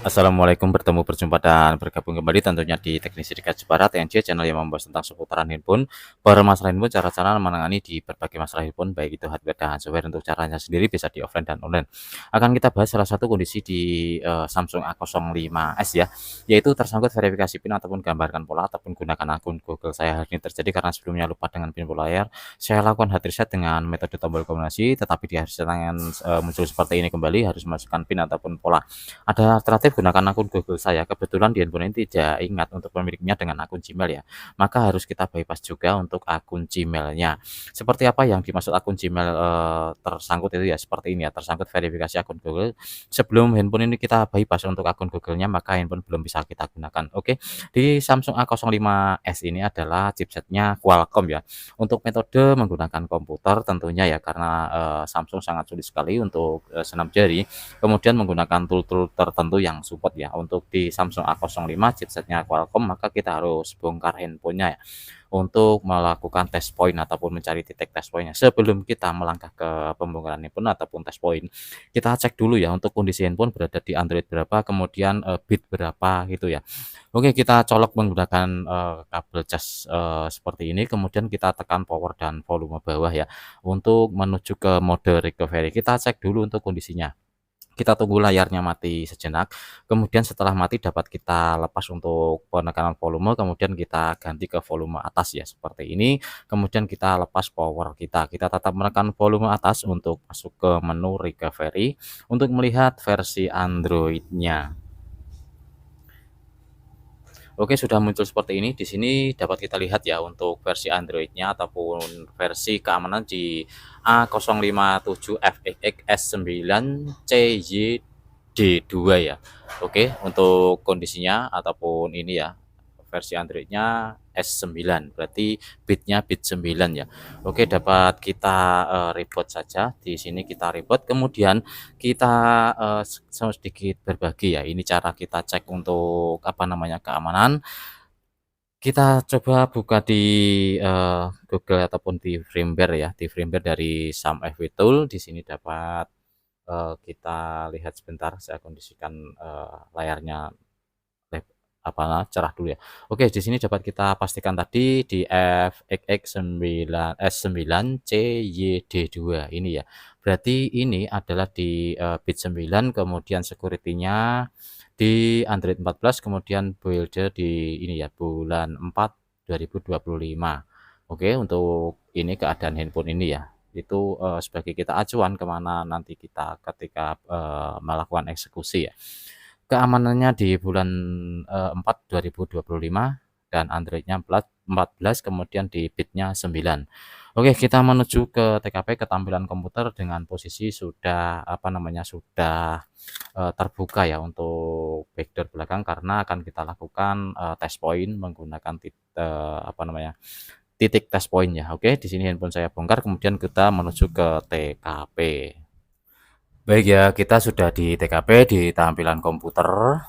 Assalamualaikum, berjumpa dan bergabung kembali tentunya di Teknisi Dikaji Barat TNC, channel yang membahas tentang seputaran handphone, permasalahan handphone, cara-cara menangani di berbagai masalah handphone, baik itu hardware dan software. Untuk caranya sendiri bisa di offline dan online. Akan kita bahas salah satu kondisi di Samsung A05s ya, yaitu tersangkut verifikasi PIN ataupun gambarkan pola ataupun gunakan akun Google. Saya hal ini terjadi karena sebelumnya lupa dengan PIN layar. Saya lakukan hard reset dengan metode tombol kombinasi, tetapi di hard reset muncul seperti ini kembali, harus memasukkan PIN ataupun pola. Ada alternatif gunakan akun Google saya, kebetulan di handphone ini tidak ingat untuk pemiliknya dengan akun Gmail ya, maka harus kita bypass juga untuk akun Gmail-nya. Seperti apa yang dimaksud akun Gmail tersangkut itu ya, seperti ini ya, tersangkut verifikasi akun Google. Sebelum handphone ini kita bypass untuk akun Google-nya, maka handphone belum bisa kita gunakan. Oke, di Samsung A05s ini adalah chipsetnya Qualcomm ya. Untuk metode menggunakan komputer tentunya ya, karena Samsung sangat sulit sekali untuk senam jari, kemudian menggunakan tool-tool tertentu yang support ya. Untuk di Samsung A05 chipsetnya Qualcomm, maka kita harus bongkar handphonenya ya, untuk melakukan test point ataupun mencari titik test pointnya. Sebelum kita melangkah ke pembongkaran handphone ataupun test point, kita cek dulu ya untuk kondisi handphone berada di Android berapa, kemudian bit berapa gitu ya. Oke, kita colok menggunakan kabel cas seperti ini, kemudian kita tekan power dan volume bawah ya, untuk menuju ke mode recovery. Kita cek dulu untuk kondisinya. Kita tunggu layarnya mati sejenak, kemudian setelah mati dapat kita lepas untuk penekanan volume, kemudian kita ganti ke volume atas ya, seperti ini. Kemudian kita lepas power kita tetap menekan volume atas untuk masuk ke menu recovery untuk melihat versi Android-nya. Oke, sudah muncul seperti ini. Di sini dapat kita lihat ya untuk versi Android-nya ataupun versi keamanan di A057FXS9CYD2 ya. Oke, untuk kondisinya ataupun ini ya, versi Android-nya S9, berarti bitnya bit 9 ya. Oke, dapat kita reboot saja. Di sini kita reboot, kemudian kita sedikit berbagi ya. Ini cara kita cek untuk apa namanya, keamanan. Kita coba buka di Google ataupun di firmware ya, di firmware dari SamFW Tool. Di sini dapat kita lihat sebentar, saya kondisikan layarnya cerah dulu ya. Oke, di sini dapat kita pastikan tadi di FXX9S9CYD2 ini ya. Berarti ini adalah di bit 9, kemudian security-nya di Android 14, kemudian build di ini ya, bulan 4 2025. Oke, untuk ini keadaan handphone ini ya. Itu sebagai kita acuan kemana nanti kita ketika melakukan eksekusi ya. Keamanannya di bulan 4 2025 dan Android-nya 14, kemudian di bitnya 9. Oke, kita menuju ke TKP, ketampilan komputer dengan posisi sudah apa namanya, sudah terbuka ya untuk backdoor belakang, karena akan kita lakukan test point menggunakan apa namanya, titik test point ya. Oke, di sini handphone saya bongkar, kemudian kita menuju ke TKP. Baik ya, kita sudah di TKP, di tampilan komputer.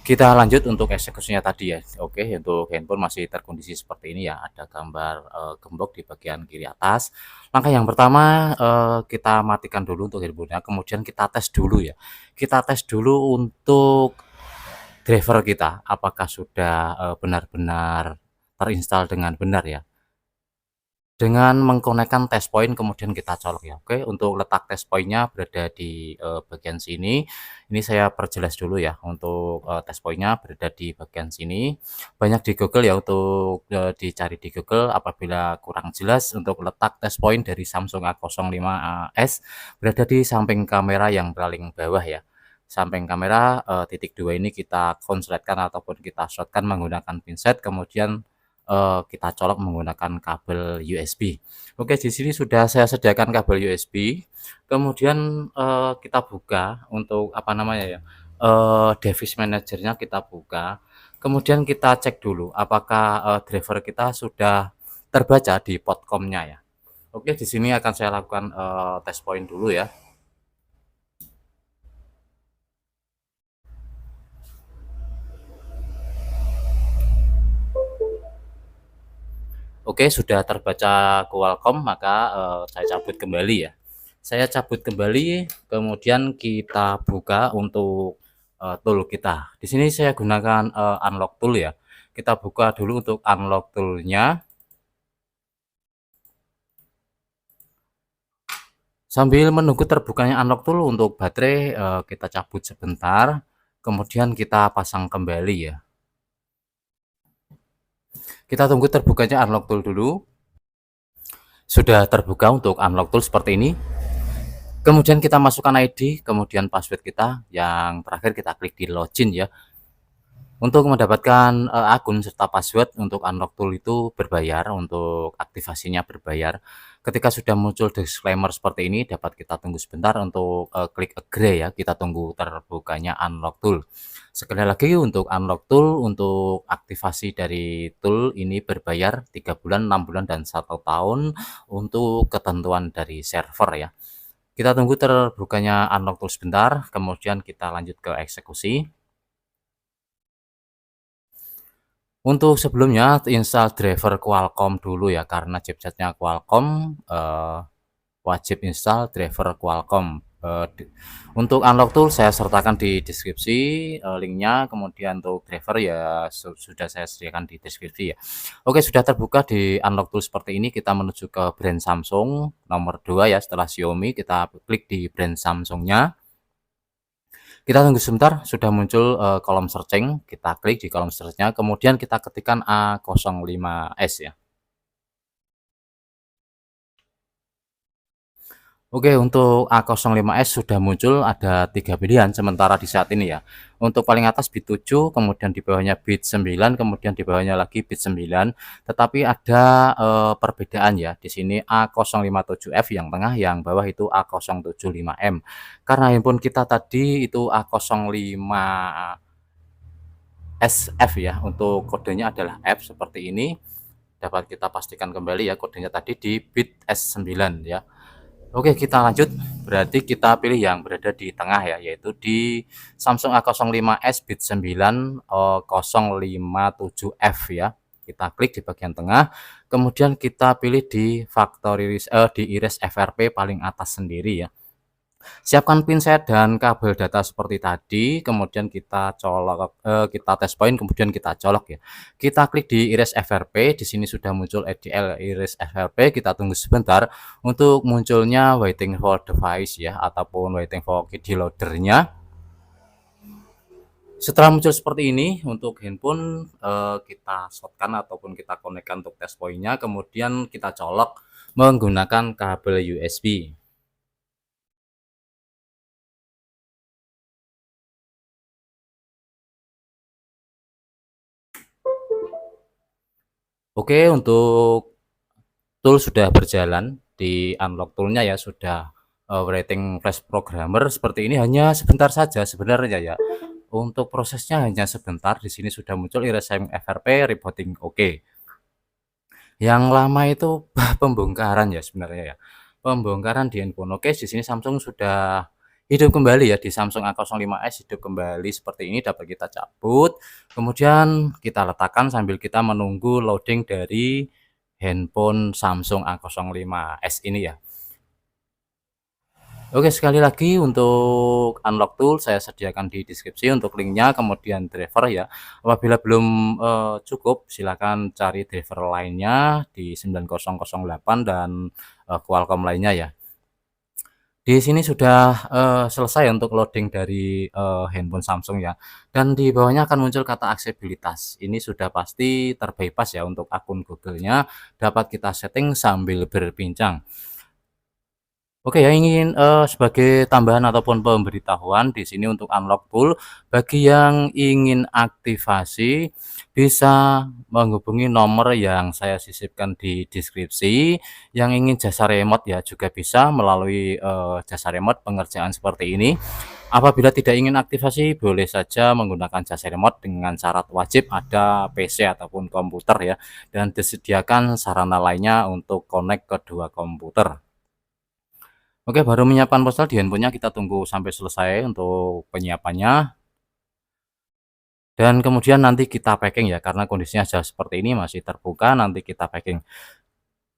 Kita lanjut untuk eksekusinya tadi ya. Oke, untuk handphone masih terkondisi seperti ini ya. Ada gambar gembok di bagian kiri atas. Langkah yang pertama, kita matikan dulu untuk handphonenya, kemudian kita tes dulu ya. Kita tes dulu untuk driver kita, apakah sudah benar-benar terinstall dengan benar ya. Dengan mengkonekkan test point, kemudian kita colok ya. Oke, untuk letak test point-nya berada di bagian sini. Ini saya perjelas dulu ya, untuk test point-nya berada di bagian sini. Banyak di Google ya, untuk dicari di Google apabila kurang jelas. Untuk letak test point dari Samsung A05s berada di samping kamera yang paling bawah ya. Samping kamera titik 2 ini kita konsletkan ataupun kita shotkan menggunakan pinset, kemudian kita colok menggunakan kabel USB. Oke, di sini sudah saya sediakan kabel USB. Kemudian kita buka untuk apa namanya ya, device manajernya kita buka. Kemudian kita cek dulu apakah driver kita sudah terbaca di potcom-nya ya. Oke, di sini akan saya lakukan test point dulu ya. Oke, sudah terbaca Qualcomm, maka saya cabut kembali ya. Saya cabut kembali, kemudian kita buka untuk tool kita. Di sini saya gunakan, unlock tool ya. Kita buka dulu untuk unlock tool-nya. Sambil menunggu terbukanya unlock tool untuk baterai, kita cabut sebentar, kemudian kita pasang kembali ya. Kita tunggu terbukanya unlock tool dulu. Sudah terbuka untuk unlock tool seperti ini. Kemudian kita masukkan ID, kemudian password kita, yang terakhir kita klik di login ya. Untuk mendapatkan akun serta password untuk unlock tool itu berbayar, untuk aktivasinya berbayar. Ketika sudah muncul disclaimer seperti ini, dapat kita tunggu sebentar untuk klik agree ya, kita tunggu terbukanya unlock tool. Sekali lagi untuk unlock tool, untuk aktivasi dari tool ini berbayar 3 bulan, 6 bulan, dan 1 tahun untuk ketentuan dari server ya. Kita tunggu terbukanya unlock tool sebentar, kemudian kita lanjut ke eksekusi. Untuk sebelumnya install driver Qualcomm dulu ya, karena chipsetnya Qualcomm, wajib install driver Qualcomm. Untuk unlock tool saya sertakan di deskripsi linknya, kemudian untuk driver ya sudah saya sediakan di deskripsi ya. Oke, sudah terbuka di unlock tool seperti ini, kita menuju ke brand Samsung nomor 2 ya, setelah Xiaomi kita klik di brand Samsungnya. Kita tunggu sebentar, sudah muncul kolom searching, kita klik di kolom searchnya, kemudian kita ketikkan A05S ya. Oke, untuk A05S sudah muncul ada 3 pilihan sementara di saat ini ya. Untuk paling atas bit 7, kemudian di bawahnya bit 9, kemudian di bawahnya lagi bit 9. Tetapi ada perbedaan ya. Di sini A057F yang tengah, yang bawah itu A075M. Karena handphone kita tadi itu A05SF ya. Untuk kodenya adalah F seperti ini. Dapat kita pastikan kembali ya, kodenya tadi di bit S9 ya. Oke, kita lanjut. Berarti kita pilih yang berada di tengah ya, yaitu di Samsung A05S bit 9 057F ya. Kita klik di bagian tengah, kemudian kita pilih di di iris FRP paling atas sendiri ya. Siapkan pinset dan kabel data seperti tadi, kemudian kita colok, kita test point, kemudian kita colok ya. Kita klik di iris FRP, di sini sudah muncul EDL iris FRP, kita tunggu sebentar untuk munculnya waiting for device ya, ataupun waiting for key loader-nya. Setelah muncul seperti ini untuk handphone, kita shotkan ataupun kita konekkan untuk test point-nya, kemudian kita colok menggunakan kabel USB. Oke, untuk tool sudah berjalan di unlock toolnya ya, sudah writing flash programmer seperti ini, hanya sebentar saja sebenarnya ya. Untuk prosesnya hanya sebentar. Di sini sudah muncul iris FRP rebooting oke. Yang lama itu pembongkaran ya sebenarnya ya. Pembongkaran di handphone. Oke, di sini Samsung sudah hidup kembali ya, di Samsung A05S hidup kembali seperti ini, dapat kita cabut. Kemudian kita letakkan sambil kita menunggu loading dari handphone Samsung A05S ini ya. Oke, sekali lagi untuk unlock tool saya sediakan di deskripsi untuk linknya, kemudian driver ya. Apabila belum cukup, silakan cari driver lainnya di 9008 dan Qualcomm lainnya ya. Di sini sudah selesai untuk loading dari handphone Samsung ya. Dan di bawahnya akan muncul kata aksesibilitas. Ini sudah pasti terbypass ya untuk akun Google-nya, dapat kita setting sambil berbincang. Oke ya, ingin sebagai tambahan ataupun pemberitahuan di sini untuk unlock tool, bagi yang ingin aktivasi bisa menghubungi nomor yang saya sisipkan di deskripsi. Yang ingin jasa remote ya juga bisa melalui jasa remote pengerjaan seperti ini. Apabila tidak ingin aktivasi, boleh saja menggunakan jasa remote dengan syarat wajib ada PC ataupun komputer ya, dan disediakan sarana lainnya untuk connect kedua komputer. Oke, baru menyiapkan ponsel di handphonenya, kita tunggu sampai selesai untuk penyiapannya. Dan kemudian nanti kita packing ya, karena kondisinya sudah seperti ini masih terbuka, nanti kita packing.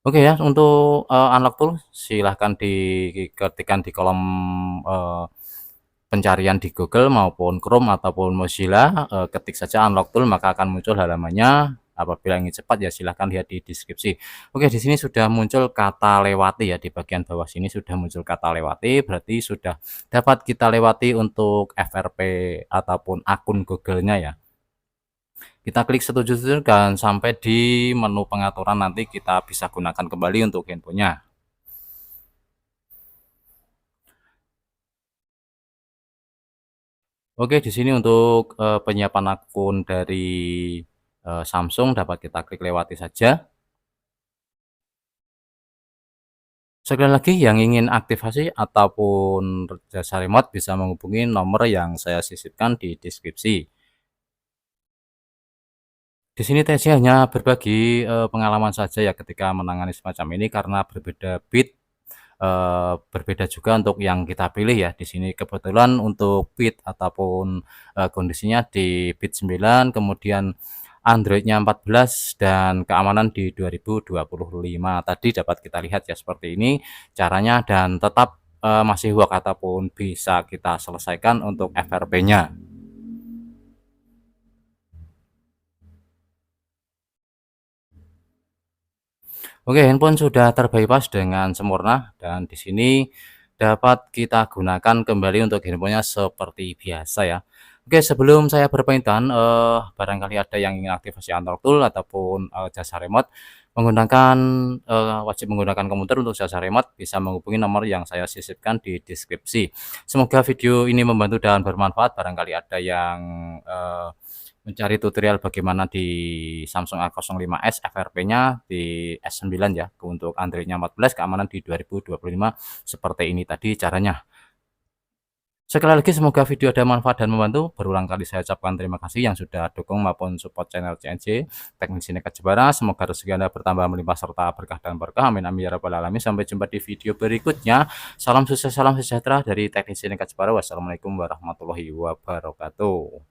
Oke ya, untuk unlock tool silahkan diketikkan di kolom pencarian di Google maupun Chrome ataupun Mozilla, ketik saja Unlock Tool maka akan muncul halamannya. Apabila ingin cepat ya silahkan lihat di deskripsi. Oke, di sini sudah muncul kata lewati ya, di bagian bawah sini sudah muncul kata lewati, berarti sudah dapat kita lewati untuk FRP ataupun akun Google-nya ya. Kita klik setuju dan sampai di menu pengaturan nanti kita bisa gunakan kembali untuk handphonenya. Oke, di sini untuk penyiapan akun dari Samsung dapat kita klik lewati saja. Sekali lagi yang ingin aktivasi ataupun jasa remote bisa menghubungi nomor yang saya sisipkan di deskripsi. Di sini TC hanya berbagi pengalaman saja ya ketika menangani semacam ini karena berbeda bit, berbeda juga untuk yang kita pilih ya. Di sini kebetulan untuk bit ataupun kondisinya di bit 9, kemudian Android-nya 14 dan keamanan di 2025. Tadi dapat kita lihat ya seperti ini caranya dan tetap masih work ataupun bisa kita selesaikan untuk FRP-nya. Oke, handphone sudah terbypass dengan sempurna dan di sini dapat kita gunakan kembali untuk handphonenya seperti biasa ya. Oke, sebelum saya berpamitan, barangkali ada yang ingin aktivasi Unlock Tool ataupun jasa remote menggunakan wajib menggunakan komputer untuk jasa remote bisa menghubungi nomor yang saya sisipkan di deskripsi. Semoga video ini membantu dan bermanfaat. Barangkali ada yang mencari tutorial bagaimana di Samsung A05s FRP-nya di S9 ya, untuk Android-nya 14 keamanan di 2025 seperti ini tadi caranya. Sekali lagi semoga video ada manfaat dan membantu. Berulang kali saya ucapkan terima kasih yang sudah dukung maupun support channel CNC Teknisi Nekat Jepara. Semoga rezeki Anda bertambah melimpah serta berkah dan berkah. Amin amin ya rabbal alamin. Sampai jumpa di video berikutnya. Salam sukses, salam sejahtera dari Teknisi Nekat Jepara. Wassalamualaikum warahmatullahi wabarakatuh.